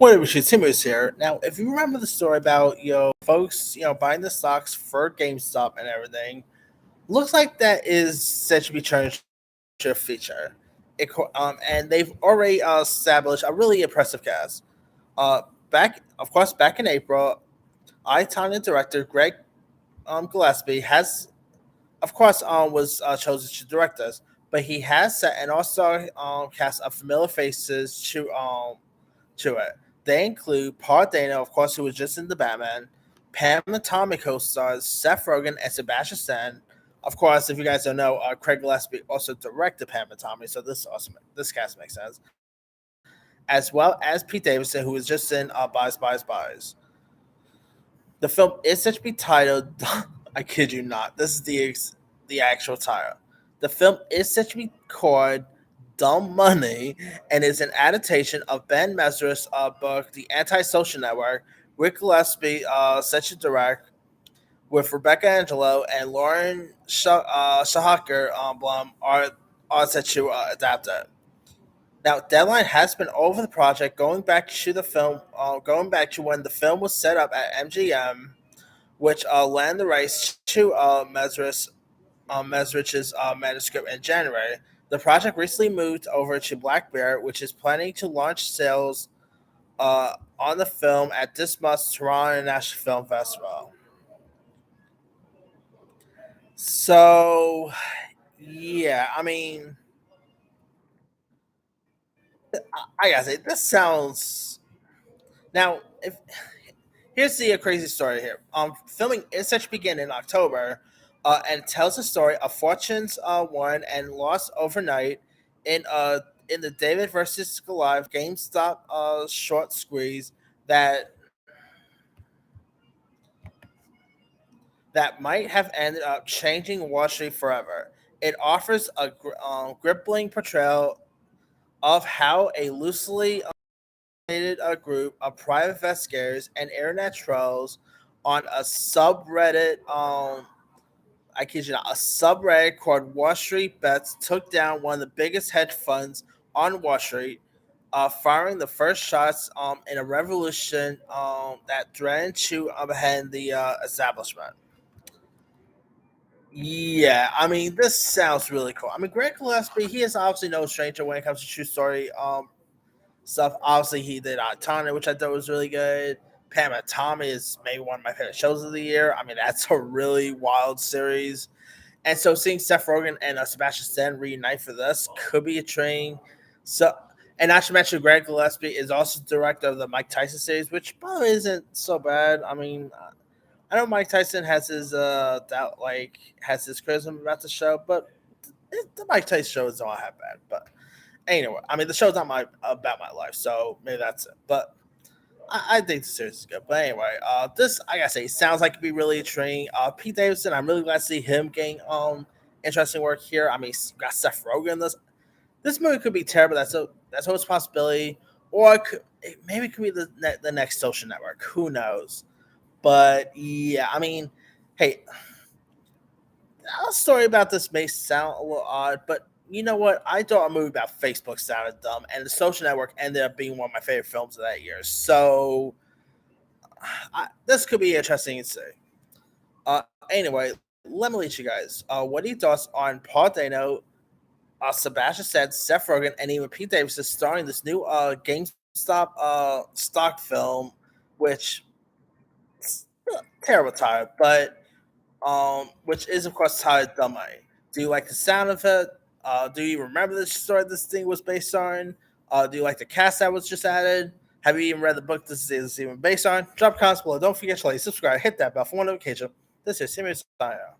What we should Timmons here. Now, if you remember the story about folks buying the stocks for GameStop and everything, looks like that is set to be turned into a feature. And they've already established a really impressive cast. Of course, back in April, iconic director Greg Gillespie has, of course, was chosen to direct us, but he has set an all-star cast of familiar faces to it. They include Paul Dano, of course, who was just in the Batman, Pam and Tommy co-stars Seth Rogen and Sebastian Stan. Of course, if you guys don't know, Craig Gillespie also directed Pam and Tommy, so this cast makes sense. As well as Pete Davidson, who was just in Buys. The film is said to be titled. I kid you not. This is the actual title. The film is said to be called Dumb Money and is an adaptation of Ben Messer's book, The Antisocial Network, with Gillespie set to direct, with Rebecca Angelo and Lauren Shahaker Blum are set to adapt it. Now, deadline has been over the project, going back to when the film was set up at MGM, which landed the rights to Mesrich's manuscript in January. The project recently moved over to Black Bear, which is planning to launch sales on the film at this month's Toronto International Film Festival. So, yeah, I mean, I gotta say, this sounds. Now, if here's the crazy story here. Filming is set to begin in October, and it tells the story of fortunes won and lost overnight in the David versus Goliath GameStop short squeeze that that might have ended up changing Wall Street forever. It offers a gripping portrayal of how a loosely a group of private investigators and internet trolls on a subreddit I kid you not, a subreddit called Wall Street Bets took down one of the biggest hedge funds on Wall Street, firing the first shots in a revolution that threatened to upend the establishment. Yeah, I mean, this sounds really cool. I mean, Greg Gillespie, he is obviously no stranger when it comes to true story stuff. Obviously, he did Tanya, which I thought was really good. Pam and Tommy is maybe one of my favorite shows of the year. I mean, that's a really wild series. And so seeing Seth Rogen and Sebastian Stan reunite for this could be a train. So, and not to mention, Greg Gillespie is also director of the Mike Tyson series, which probably isn't so bad. I mean, I know Mike Tyson has his doubt, like has his criticism about the show, but the Mike Tyson show is not that bad. But anyway, I mean, the show's not about my life, so maybe that's it. But I think the series is good. But anyway, this I gotta say sounds like it'd be really intriguing. Pete Davidson, I'm really glad to see him getting interesting work here. I mean, got Seth Rogen. This movie could be terrible. That's always a possibility, or maybe it could be the next Social Network. Who knows? But yeah, I mean, hey, a story about this may sound a little odd, but you know what? I thought a movie about Facebook sounded dumb, and The Social Network ended up being one of my favorite films of that year. So this could be interesting to see. Anyway, let me let you guys. What are your thoughts on Paul Dano, Sebastian said, Seth Rogen, and even Pete Davidson starring this new GameStop stock film, which terrible title, but which is of course titled Dumb Money. Do you like the sound of it? Do you remember the story this thing was based on? Do you like the cast that was just added? Have you even read the book this is even based on? Drop comments below. Don't forget to like, subscribe, hit that bell for more notification. This is Simon Signing out.